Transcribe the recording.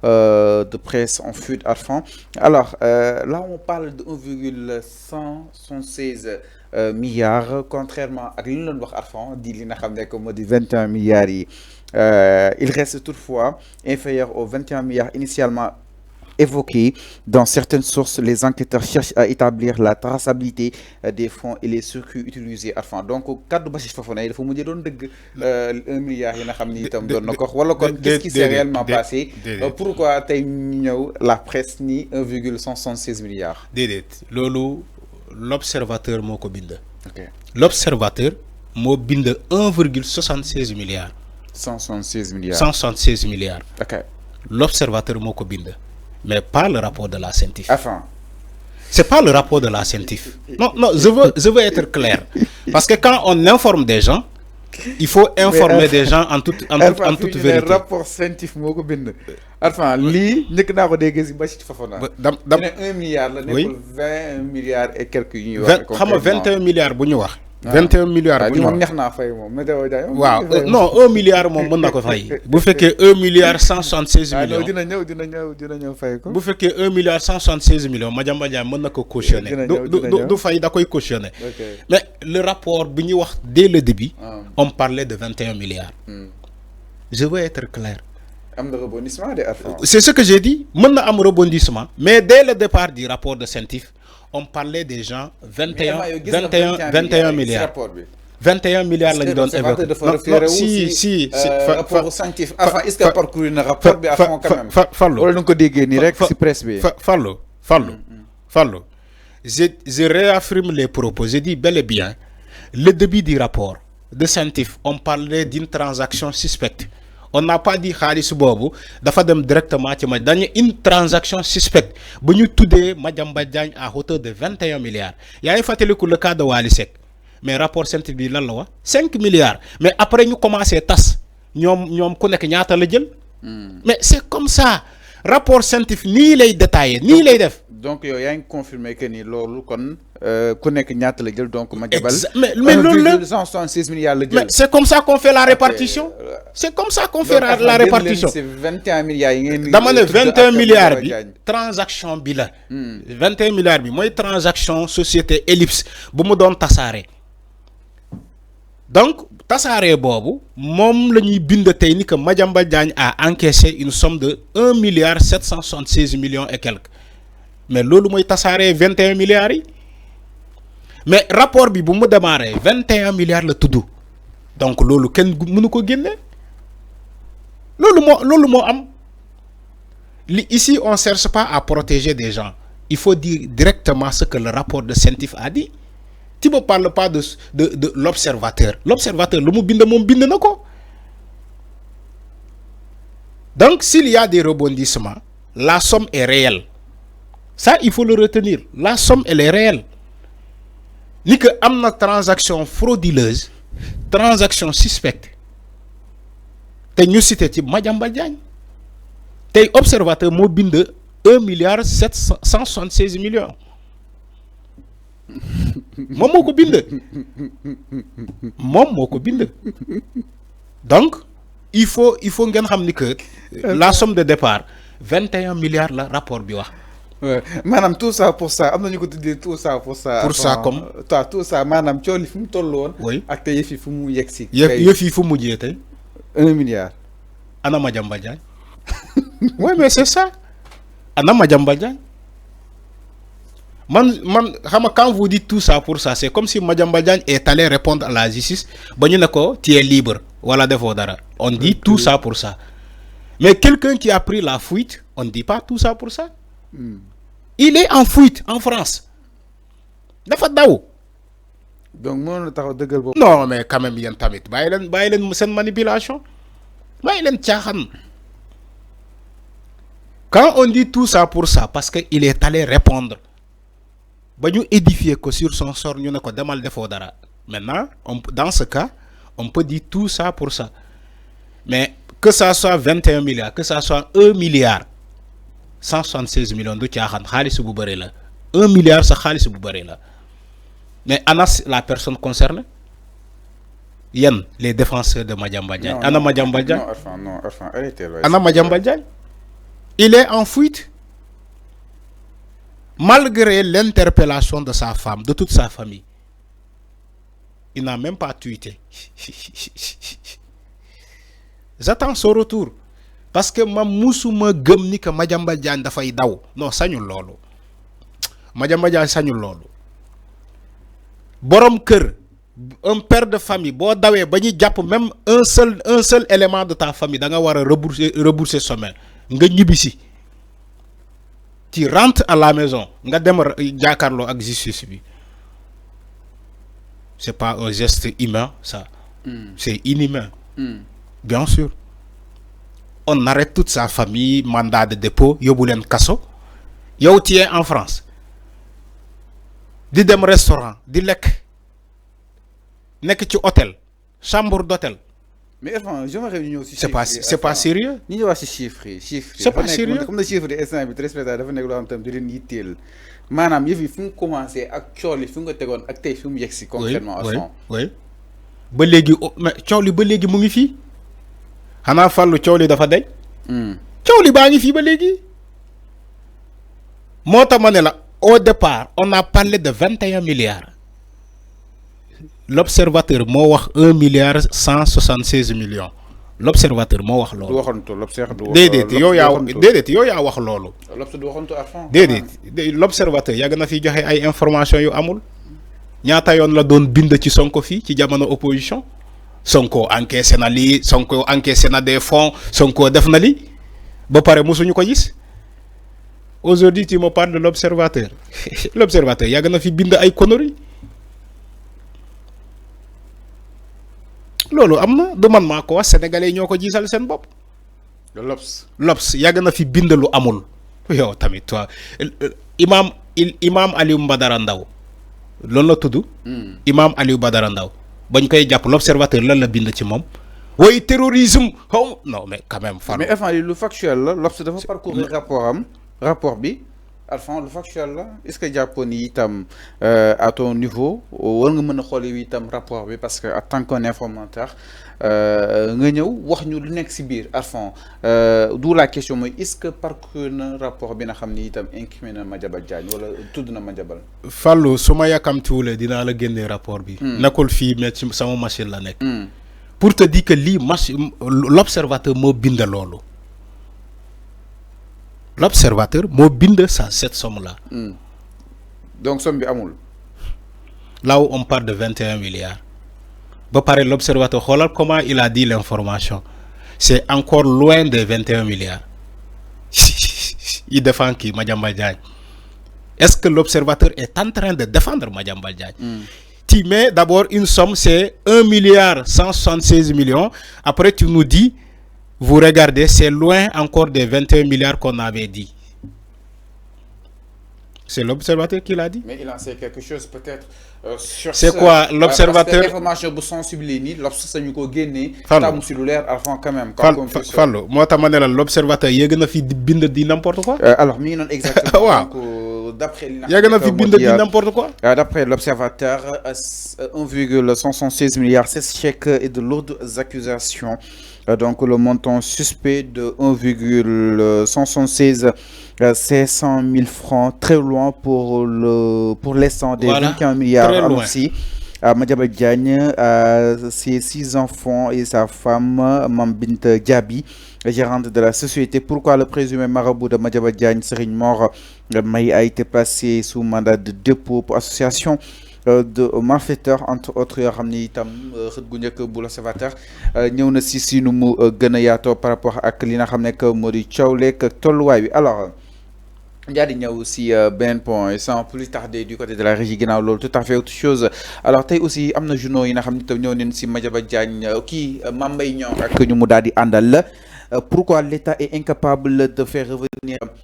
de presse en fuite à fond. Alors, là, on parle de 1,116 milliards, contrairement à l'Union de Arfan, dit l'Ina 21 milliards. Il reste toutefois inférieur aux 21 milliards initialement évoqués. Dans certaines sources, les enquêteurs cherchent à établir la traçabilité des fonds et les circuits utilisés à fond. Donc, cadre Bassist Fofana, il faut me dire 1 milliard, qu'est-ce qui s'est réellement passé? Pourquoi la presse ni 1,176 milliards? Lolo, l'observateur moko bind. Okay. L'observateur mo bind 1,76 milliards. 176 milliards. 176 milliards. Okay. L'observateur moko bind. Mais pas le rapport de la CENTIF. Enfin. C'est pas le rapport de la CENTIF. Non, non, je veux être clair. Parce que quand on informe des gens, il faut informer des gens en toute vérité. Le rapport CENTIF moko bind. Enfin, li nek na ko dégg ci Bassist Fofana. 1 milliard la nekul 20 milliards et quelques yu 21 milliards bu ñu wax. 21 milliards bu ñu wax. Non, 1 milliard moom mën na ko fay. Bu fekkee 1 milliard 176 millions. dina ñëw fay ko. Bu fekkee 1 milliard 176 millions Madiambal Diagne mën na ko cautionner. Du fay da koy cautionner. Mais le rapport bu ñu wax dès le début, on parlait de 21 milliards. Je veux être clair. C'est ce que j'ai dit. Mën na am rebondissement. Mais dès le départ du rapport de CENTIF, on parlait des gens 21 milliards. 21 milliards lañ doon évoqué. Non, si rapport CENTIF avant est-ce que parcouru na rapport bi à fond quand même. Fallo wala ko déggé ni rek ci presse bi. Fallo. Je réaffirme les propos. Je dis bel et bien le début du rapport de CENTIF, on parlait d'une transaction suspecte. On n'a pas dit Khalis Bobu, dafa dem directement ci ma dañu une transaction suspecte. Bu ñu tuddé Madiambal Diagne à hauteur de 21 milliards. Yaay fateliku le cas de Wali Seck. Mais rapport CENTIF bi lan la wax 5 milliards. Mais après ñu commencé tas ñom ku nek ñaata la jël. Mais c'est comme ça. Rapport CENTIF ni lay détailler, ni lay def. Donc yow yaa ngi confirmer que ni loolu kon ku nekk ñaata la jël donc Madiambal mais loolu la 166 milliards la jël. Mais c'est comme ça qu'on fait la répartition. C'est comme ça qu'on fait la répartition. C'est 21 milliards yi ngeen. Dama ne 21 milliards bi transaction bi la. 21 milliards bi mooy transaction société Ellipse bu mu doon tasaare. Donc tasaare boobu moom la ñuy bind tey ni que Madiambal Diagne a encaissé une somme de 1 milliard 776 millions et quelques. Mais loolu mooy tasaare 21 milliards yi. Mais rapport bi bu mu démarré 21 milliards la tudd. Donc loolu kenn mënu ko génne. Loolu moo am. Ici on cherche pas à protéger des gens. Il faut dire directement ce que le rapport de CENTIF a dit. Tu ne parles pas de l'observateur. L'observateur, le mot bind nako. Donc s'il y a des rebondissements, la somme est réelle. Ça, il faut le retenir. La somme, elle est réelle. Ni que amna transaction frauduleuse, transaction suspecte. Te ñu cité ci Madiambal Diagne. Tay observateur mo bind 1 milliard 776 millions. Mom moko bind. Donc il faut ngeen xam ni que la somme de départ 21 milliards la rapport bi wax. Ouais. Madame, tout ça pour ça. Amna ñu ko tuddé tout ça pour ça. Pour ça comme tout ça manam cioli fu mu tollu won. Oui. Ak tay yefi fu mu yexi. Yefi fu mu jé tay 1 milliard. Ana Madiambal Diagne. Ouais, mais c'est ça. Ana Madiambal Diagne. Quand vous dites tout ça pour ça, c'est comme si Madiambal Diagne est allé répondre à la justice. Bagnu nako, tu es libre. Voilà defo dara. On dit tout ça pour ça. Mais quelqu'un qui a pris la fuite, on ne dit pas tout ça pour ça. Il est en fuite en France. Dafa daw. Donc mon taxaw deugal bop. Non mais quand même yeen tamit bayi len sen manipulation. Bayi len tiaxan. Quand on dit tout ça pour ça parce que il est allé répondre. Ba ñu édifier ko sur son sort ñu ne ko demal defo dara. Maintenant, dans ce cas, on peut dire tout ça pour ça. Mais que ça soit 21 milliards, que ça soit 1 milliard 176 millions de tiaxan xaliss bu bari la 1 milliard sa xaliss bu bari la. Mais Anas la personne concernée Yann les défenseurs de Madiambal Diagne. Ana Madiambal Diagne. Non, arrêtez. Ana Madiambal Diagne. Il est en fuite. Malgré l'interpellation de sa femme, de toute sa famille. Il n'a même pas tweeté. J'attends son retour. Parce que ma musuma gëm ni que Madiambal Diagne dafay daw. Non, sañul lolu. Madiambal Diagne sañul lolu. Borom kër, un père de famille, bo dawé bañu japp même un seul élément de ta famille, da nga wara rembourser sommet. Nga ñibisi. Tu rentres à la maison, nga dem jakarlo ak justice bi. C'est pas un geste humain, ça. C'est inhumain. Bien sûr. On arrête toute sa famille, mandat de dépôt, yoboulen kasso. Yow tu es en France. Di dem restaurant, di lek. Nek ci hôtel, chambre d'hôtel. Mais enfin, j'aimerais revenir aussi. C'est pas sérieux. Ni wax ci chiffres. C'est pas sérieux. Comme les chiffres de instant bi très spécial dafa nek lo xam tam di len yittel. Manam yef yi fu commencé ak cioli fu nga tégon ak tay fu mu yexi concrètement à son. Oui. Ba légui cioli ba légui mu ngi fi. Xana fallu cioli dafa day. Cioli ba ngi fi ba légui. Mota mané la au départ, on a parlé de 21 milliards. L'observateur mo wax 1 milliard 176 millions. L'observateur mo wax lolu. Dedet yow ya wax lolu. L'observateur yag na fi joxe ay information yu amul. Ñaata yon la doon bind ci Sonko fi ci jamono opposition. Sonko encaissé na li, Sonko encaissé na des fonds, Sonko def na li. Ba paré musuñu ko gis. Aujourd'hui tu me parles de l'observateur. L'observateur yag na fi bind ay conneries. Lolo amna du man mako wax sénégalais ñoko gisal sen bop. L'Obs yag na fi bind lu amul. Yow tamit toi imam Aliou Badara Ndaw loolu la tudd. Imam Aliou Badara Ndaw bañ koy japp l'observateur lan la bind ci mom. Way terrorisme non mais quand même. Mais enfin le factuel là l'Obs dafa parcourir rapport bi Alphand le factuel là est-ce que Japoni tam à ton niveau war nga mën a xool itam rapport bi parce que en tant qu'un informateur nga ñëw wax ñu lu nekk ci biir Alphand d'où la question mooy est-ce que parcours na rapport bi nga xam ni itam incriminé na Madiambal Diagne wala tudd na Madiambal. Fallou su ma yàkkamtiwulee dinaa la génnee rapport bi. nekkul fii mais ci sama machine la nekk. Pour te dire que lii l'observateur moo bind loolu. L'observateur mo bind ça cette somme là. Donc somme bi amul. Là où on parle de 21 milliards. Ba paré l'observateur xolal comment il a dit l'information. C'est encore loin des 21 milliards. Il défend qui Madiambal Diagne. Est-ce que l'observateur est en train de défendre Madiambal Diagne? Tu mets d'abord une somme, c'est 1 milliard 176 millions. Après tu nous dis vous regardez, c'est loin encore des 21 milliards qu'on avait dit. C'est l'observateur qui l'a dit. Mais il en sait quelque chose peut-être sur c'est quoi l'observateur? L'information pour sensibiliser, l'observateur nous a gagné, tam cellulaire avant quand même. Fallo, moi t'as mané l'observateur, il y a fi bind di n'importe quoi. Alors, mais non exactement. D'après n'importe quoi. D'après l'observateur, 1,116 milliards, c'est ce chèque et de lourdes accusations. Donc le montant suspect de 1,116 500 000 francs, très loin pour l'instant des 21 milliards aussi. Madiambal Diagne, ses 6 enfants et sa femme, Mambinte Diaby, gérante de la société. Pourquoi le présumé marabout de Madiambal Diagne, Serigne Mor May, a été placé sous mandat de dépôt pour association de malfaiteurs, entre autres yoo xam ni itam xët gu njëkk bu l'observateur ñëw na si nu mu gën a yaatoo par rapport ak li nga xam ne que moo di coow leeg tolluwaay bi. Alors ndaa di ñëw si benn point sans plus tarder du côté de la régie ginnaaw loolu tout à fait autre chose. Alors tey aussi am na journaux yi nga xam ne itam ñëw neen si Madiambal Diagne kii Mame Mbaye Niang ak ñu mu daal di àndal. Pourquoi l'État est incapable de faire revenir